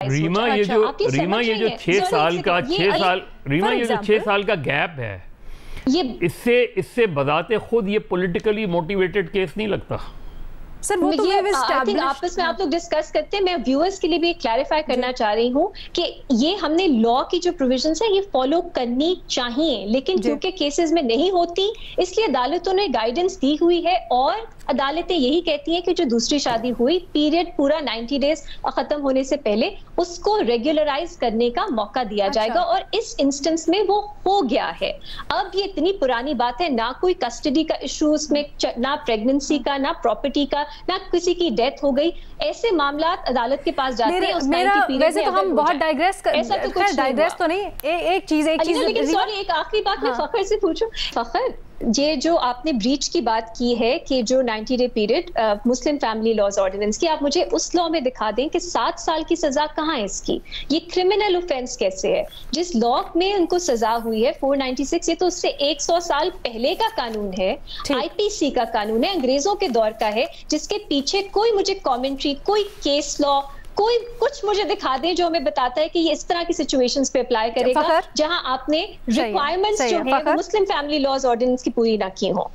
रीमा ये जो 6 साल का गैप है, ये इससे बजाते खुद ये पॉलिटिकली मोटिवेटेड केस नहीं लगता सर? वो तो ये आपस में आप लोग डिस्कस करते हैं। मैं व्यूअर्स के लिए भी क्लैरिफाई करना चाह रही हूँ कि ये हमने लॉ की जो प्रोविजंस है ये फॉलो करनी चाहिए, लेकिन क्योंकि केसेस में नहीं होती इसलिए अदालतों ने गाइडेंस दी हुई है और अदालतें यही कहती हैं कि जो दूसरी शादी हुई पीरियड पूरा 90 डेज खत्म होने से पहले उसको रेगुलराइज करने का मौका दिया जाएगा, और इस इंस्टेंस में वो हो गया है। अब ये इतनी पुरानी बात है, ना कोई कस्टडी का इशू उसमें, ना प्रेगनेंसी का, ना प्रॉपर्टी का, ना किसी की डेथ हो गई, ऐसे मामला अदालत के पास जाते हैं उस 90 पीरियड में। वैसे तो हम बहुत डाइग्रेस ऐसा तो कुछ डाइग्रेस तो नहीं, एक चीज लेकिन सॉरी एक आखिरी बात मैं फखर से पूछूं। फखर, ये जो आपने ब्रीच की बात की है कि जो 90 day period Muslim family laws ordinance की, आप मुझे उस लॉ में दिखा दें कि 7 साल की सजा कहाँ है इसकी? ये क्रिमिनल ऑफेंस कैसे है? जिस लॉ में उनको सजा हुई है 496, ये तो उससे 100 साल पहले का कानून है, आईपीसी का कानून है, अंग्रेजों के दौर का है, जिसके पीछे कोई मुझे कॉमेंट्री, कोई केस लॉ, कोई कुछ मुझे दिखा दे जो हमें बताता है कि ये इस तरह की सिचुएशंस पे अप्लाई करेगा जहां आपने रिक्वायरमेंट्स जो है मुस्लिम फैमिली लॉज ऑर्डिनेंस की पूरी ना की हो।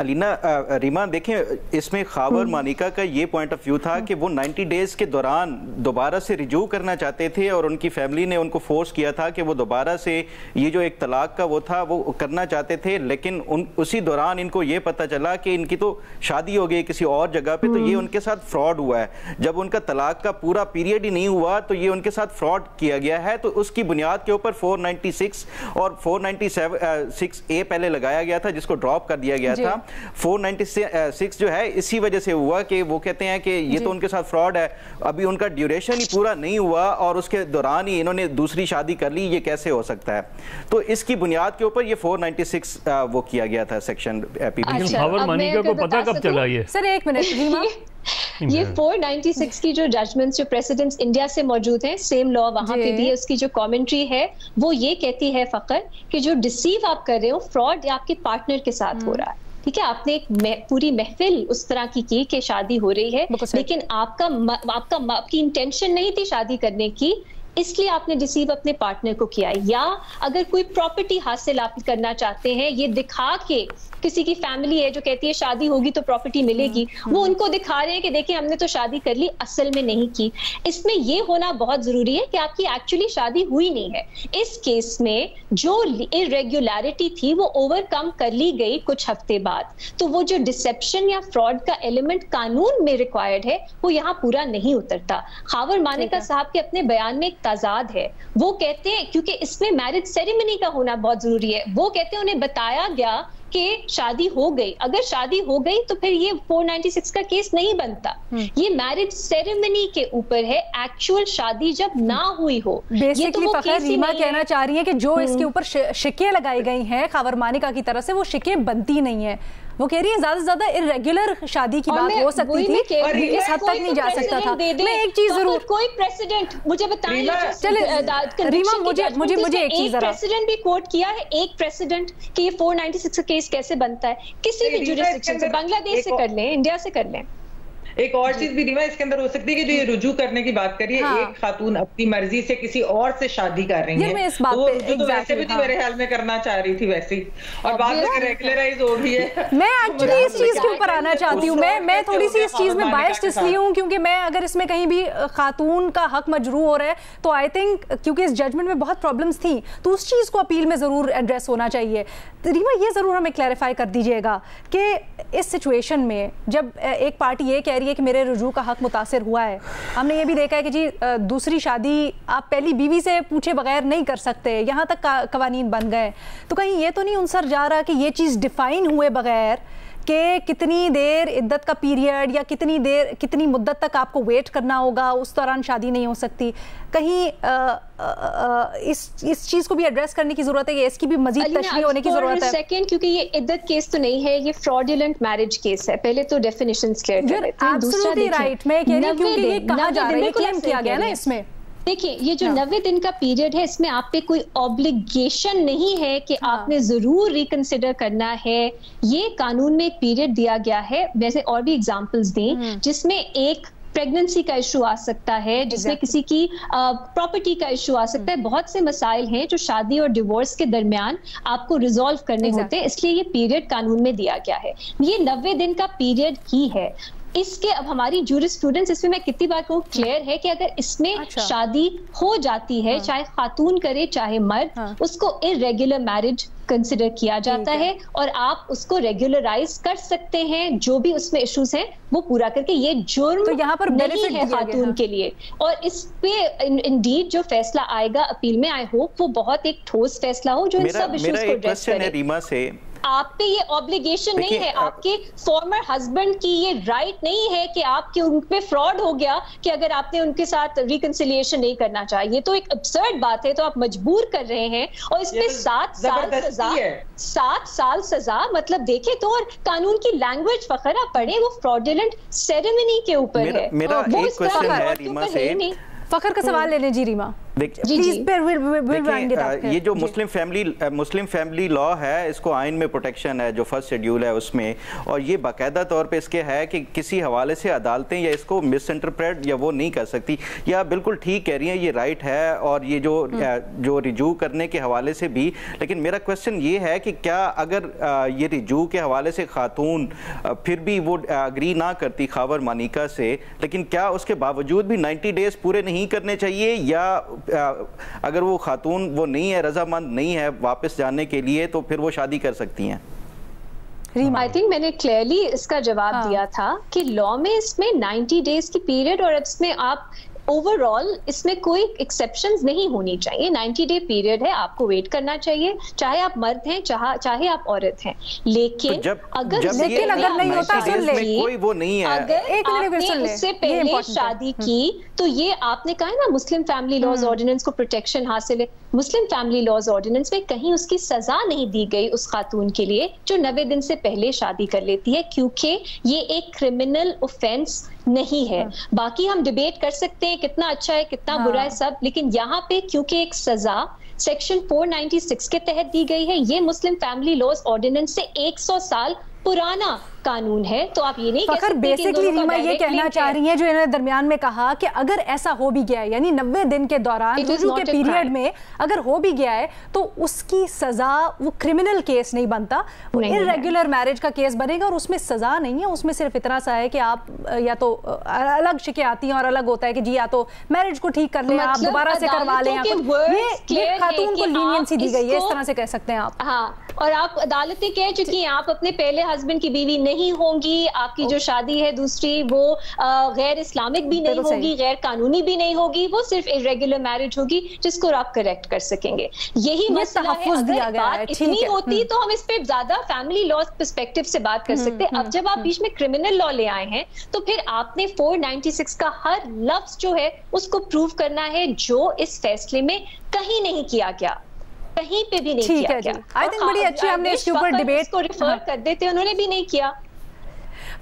अलीना, रीमा देखें, इसमें खावर मानिका का ये पॉइंट ऑफ व्यू था कि वो 90 डेज के दौरान दोबारा से रिज्यू करना चाहते थे और उनकी फैमिली ने उनको फोर्स किया था कि वो दोबारा से ये जो एक तलाक का वो था वो करना चाहते थे, लेकिन उसी दौरान इनको ये पता चला कि इनकी तो शादी हो गई किसी और जगह पे, तो ये उनके साथ फ्रॉड हुआ है। जब उनका तलाक का पूरा पीरियड ही नहीं हुआ तो ये उनके साथ फ्रॉड किया गया है, तो उसकी बुनियाद के ऊपर 496 और 496A पहले लगाया गया था जिसको ड्रॉप कर दिया गया था। 496 जो है इसी वजह से हुआ कि वो कहते हैं कि ये तो उनके साथ फ्रॉड है, अभी उनका ड्यूरेशन ही पूरा नहीं हुआ और उसके दौरान ही इन्होंने दूसरी शादी कर ली, ये कैसे हो सकता है? तो इसकी बुनियाद के ऊपर ये 496 वो किया गया था सेक्शन पीपी। खावर मानिका को पता कब चला ये? सर एक मिनट रीमा, ये 496 की जो जजमेंट्स, जो प्रेसिडेंट्स इंडिया से मौजूद हैं, सेम लॉ वहां पे भी है, उसकी जो कमेंट्री है वो ये कहती है फकर कि जो डिसीव आप कर रहे हो, फ्रॉड आपके पार्टनर के साथ हो रहा है। ठीक है, आपने एक पूरी महफिल उस तरह की कि शादी हो रही है, लेकिन आपकी इंटेंशन नहीं थी शादी करने की, इसलिए आपने डिसीव अपने पार्टनर को किया। या अगर कोई प्रॉपर्टी हासिल आप करना चाहते हैं, ये दिखा के, किसी की फैमिली है जो कहती है शादी होगी तो प्रॉपर्टी मिलेगी, वो उनको दिखा रहे हैं कि देखिए हमने तो शादी कर ली, असल में नहीं की। इसमें ये होना बहुत जरूरी है कि आपकी एक्चुअली शादी हुई नहीं है। इस केस में जो इरेगुलरिटी थी वो ओवरकम कर ली गई कुछ हफ्ते बाद, तो वो जो डिसेप्शन या फ्रॉड का एलिमेंट कानून में रिक्वायर्ड है वो यहाँ पूरा नहीं उतरता। खावर मानिका साहब के अपने बयान में एक ताजाद है, वो कहते हैं क्योंकि इसमें मैरिज सेरेमनी का होना बहुत जरूरी है, वो कहते हैं उन्हें बताया गया कि शादी हो गई, अगर शादी हो गई तो फिर ये 496 का केस नहीं बनता। ये मैरिज सेरेमनी के ऊपर है, एक्चुअल शादी जब ना हुई हो। बेसिकली फखर रीमा कहना चाह रही है कि जो इसके ऊपर शिके लगाई गई हैं खावर मानिका की तरफ से, वो शिके बनती नहीं है। वो कह रही है ज्यादा से ज्यादा इरेगुलर शादी की बात हो सकती थी, इस हद तक नहीं जा सकता था। मैं एक चीज जरूर, कोई प्रेसिडेंट मुझे बताएं, रीमा मुझे एक चीज जरा, प्रेसिडेंट भी कोट किया है, एक प्रेसिडेंट कि ये 496 का केस कैसे बनता है, किसी भी जुरिस्डिक्शन से, बांग्लादेश से कर लें, इंडिया से कर लें। एक और चीज भी रीमा इसके अंदर हो सकती है कि जो ये रुजू करने की बात करिए, एक खातून अपनी मर्जी से किसी और से शादी कर रही है, तो वो रुजू तो वैसे भी तो मेरे ख्याल में करना चाह रही थी वैसे ही, और बाद में रेगुलराइज हो रही है। मैं एक्चुअली इस चीज के ऊपर आना चाहती हूँ, मैं थोड़ी सी इस चीज में बायस्ड इसलिए हूँ क्योंकि मैं अगर इसमें कहीं भी खातून का हक मजरू हो रहा है तो आई थिंक क्योंकि इस जजमेंट में बहुत प्रॉब्लम्स थी तो उस चीज को अपील में जरूर एड्रेस होना चाहिए। रीमा ये जरूर हमें क्लैरिफाई कर दीजिएगा कि इस सिचुएशन में जब एक पार्टी ये कह रही है कि मेरे रुजू का हक मुतासिर हुआ है, हमने ये भी देखा है कि जी दूसरी शादी आप पहली बीवी से पूछे बगैर नहीं कर सकते, यहाँ तक कवानीन बन गए, तो कहीं ये तो नहीं उनसर जा रहा कि ये चीज़ डिफाइन हुए बगैर कि कितनी देर इद्दत का पीरियड या कितनी मुद्दत तक आपको वेट करना होगा, उस दौरान शादी नहीं हो सकती, कहीं इस चीज को भी एड्रेस करने की जरूरत है कि इसकी भी मजीद तशरीह होने की जरूरत है। सेकंड, क्योंकि ये इद्दत केस तो नहीं है, ये फ्रॉडुलेंट मैरिज केस है, पहले तो डेफिनेशंस क्लियर कर लेते हैं। दूसरा राइट, मैं कह रही हूं क्योंकि ये कहा जा रहा है, क्लेम किया गया ना इसमें, देखिए ये जो 90 दिन का पीरियड है इसमें आप पे कोई ऑब्लिगेशन नहीं है कि आपने जरूर रिकंसिडर करना है। ये कानून में एक पीरियड दिया गया है, वैसे और भी एग्जांपल्स दी जिसमें एक प्रेगनेंसी का इशू आ सकता है, जिसमें किसी की प्रॉपर्टी का इशू आ सकता है। बहुत से मसाइल हैं जो शादी और डिवोर्स के दरमियान आपको रिजॉल्व करने होते हैं, इसलिए ये पीरियड कानून में दिया गया है। ये 90 दिन का पीरियड ही है। इसके अब हमारी जूरिस्प्रूडेंस, इसमें मैं कितनी बार कहूँ, क्लियर है कि अगर इसमें शादी हो जाती है, चाहे खातून करे चाहे मर्द, उसको इर्रेगुलर मैरिज कंसिडर किया जाता है और आप उसको रेगुलराइज कर सकते हैं। जो भी उसमें इश्यूज हैं वो पूरा करके, ये जुर्म तो यहाँ पर नहीं है खातून के लिए। और इस पे इंडीड जो फैसला आएगा अपील में, आई होप वो बहुत एक ठोस फैसला हो जो इन सब इश्यूज को एड्रेस करे। रीमा से आप पे ये ऑब्लिगेशन नहीं है, आपके फॉर्मर हस्बैंड की ये राइट नहीं है कि आपके उन पे फ्रॉड हो गया कि अगर आपने उनके साथ रिकंसिलिएशन नहीं करना चाहिए। ये तो एक अब्सर्ड बात है, तो आप मजबूर कर रहे हैं। और इस पे 7 साल सजा, 7 साल सजा, मतलब देखे तो। और कानून की लैंग्वेज फखर आप पढ़े, वो फ्रॉडुलेंट सेरेमनी के ऊपर है। मेरा एक क्वेश्चन है रीमा से, फखर का सवाल लेने जी रीमा। ये जो मुस्लिम फैमिली लॉ है, इसको आइन में प्रोटेक्शन है जो फर्स्ट शेड्यूल है उसमें, और ये बाकायदा तौर पे इसके है कि किसी हवाले से अदालतें या इसको मिस इंटरप्रेट या वो नहीं कर सकती। या बिल्कुल ठीक कह रही हैं, ये राइट है, और ये जो रिजू करने के हवाले से भी। लेकिन मेरा क्वेश्चन ये है कि क्या अगर ये रिजू के हवाले से खातून फिर भी वो अग्री ना करती खावर मानिका से, लेकिन क्या उसके बावजूद भी 90 डेज पूरे नहीं करने चाहिए, या अगर वो खातून वो नहीं है, रजामंद नहीं है वापस जाने के लिए, तो फिर वो शादी कर सकती हैं? आई थिंक मैंने क्लियरली इसका जवाब दिया था कि लॉ में इसमें 90 डेज की पीरियड, और इसमें आप ओवरऑल इसमें कोई एक्सेप्शंस नहीं होनी चाहिए। 90 डे पीरियड है, आपको वेट करना चाहिए, चाहे आप मर्द हैं चाहे आप औरत हैं। लेकिन तो अगर नहीं होता, कोई वो नहीं है, अगर आपने उससे पहले शादी की, तो ये आपने कहा ना मुस्लिम फैमिली लॉज ऑर्डिनेंस को प्रोटेक्शन हासिल है। मुस्लिम फैमिली लॉज ऑर्डिनेंस में कहीं उसकी सजा नहीं दी गई उस खातून के लिए जो 90 दिन से पहले शादी कर लेती है, क्योंकि ये एक क्रिमिनल ऑफेंस नहीं है। बाकी हम डिबेट कर सकते हैं कितना अच्छा है कितना बुरा है सब, लेकिन यहाँ पे क्योंकि एक सजा सेक्शन 496 के तहत दी गई है, ये मुस्लिम फैमिली लॉज ऑर्डिनेंस से 100 साल पुराना कानून है, तो आप ये नहीं कह सकते। बेसिकली रीमा ये कहना चाह रही हैं, जो इन्होंने दरमियान में कहा कि अगर ऐसा हो भी गया है, यानी 90 दिन के दौरान रुजू के पीरियड में अगर हो भी गया है, तो उसकी सजा वो क्रिमिनल केस नहीं बनता, वो इर्रेगुलर मैरिज का केस बनेगा, और उसमें सजा नहीं है। उसमें सिर्फ इतना सा है कि आप या तो अलग शिकें आती हैं, और अलग होता है कि जी या तो मैरिज को ठीक कर लें, आप दोबारा से करवा लें, ये खातून को लीनियंसी दी गई है, इस तरह से कह सकते हैं आप। हाँ, और आप अदालतें कह चुकी हैं आप अपने पहले हस्बैंड की बीवी नहीं होंगी, आपकी जो शादी है दूसरी वो गैर इस्लामिक भी नहीं होगी, गैर कानूनी भी नहीं होगी, वो सिर्फ इरेगुलर मैरिज होगी जिसको आप करेक्ट कर सकेंगे। यही मसला है। अगर बात इतनी होती तो हम इस पे ज्यादा फैमिली लॉ पर्सपेक्टिव से बात कर सकते। अब जब आप बीच में क्रिमिनल लॉ ले आए हैं, तो फिर आपने 496 का हर लफ्ज जो है उसको प्रूव करना है, जो इस फैसले में कहीं नहीं किया गया, कहीं पे भी नहीं किया गया। आई थिंक बड़ी अच्छी हमने इसके ऊपर डिबेट को रिफर कर देते, उन्होंने भी नहीं किया।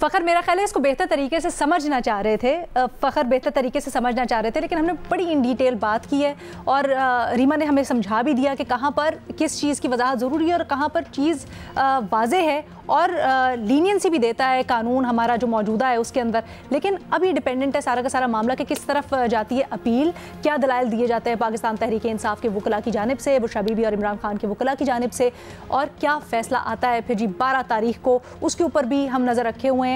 फ़खर मेरा ख्याल है इसको बेहतर तरीके से समझना चाह रहे थे, फ़खर बेहतर तरीके से समझना चाह रहे थे, लेकिन हमने बड़ी इन डिटेल बात की है, और रीमा ने हमें समझा भी दिया कि कहाँ पर किस चीज़ की वजाहत ज़रूरी है और कहाँ पर चीज़ वाज़े है, और लीनियंसी भी देता है कानून हमारा जो मौजूदा है उसके अंदर। लेकिन अभी डिपेंडेंट है सारा का सारा मामला कि किस तरफ जाती है अपील, क्या दलाइल दिए जाते हैं पाकिस्तान तहरीक इंसाफ के वकला की जानिब से, बुशरा बीबी और इमरान खान के वकला की जानिब से, और क्या फ़ैसला आता है फिर जी 12 तारीख को, उसके ऊपर भी हम नज़र रखे हुए हैं।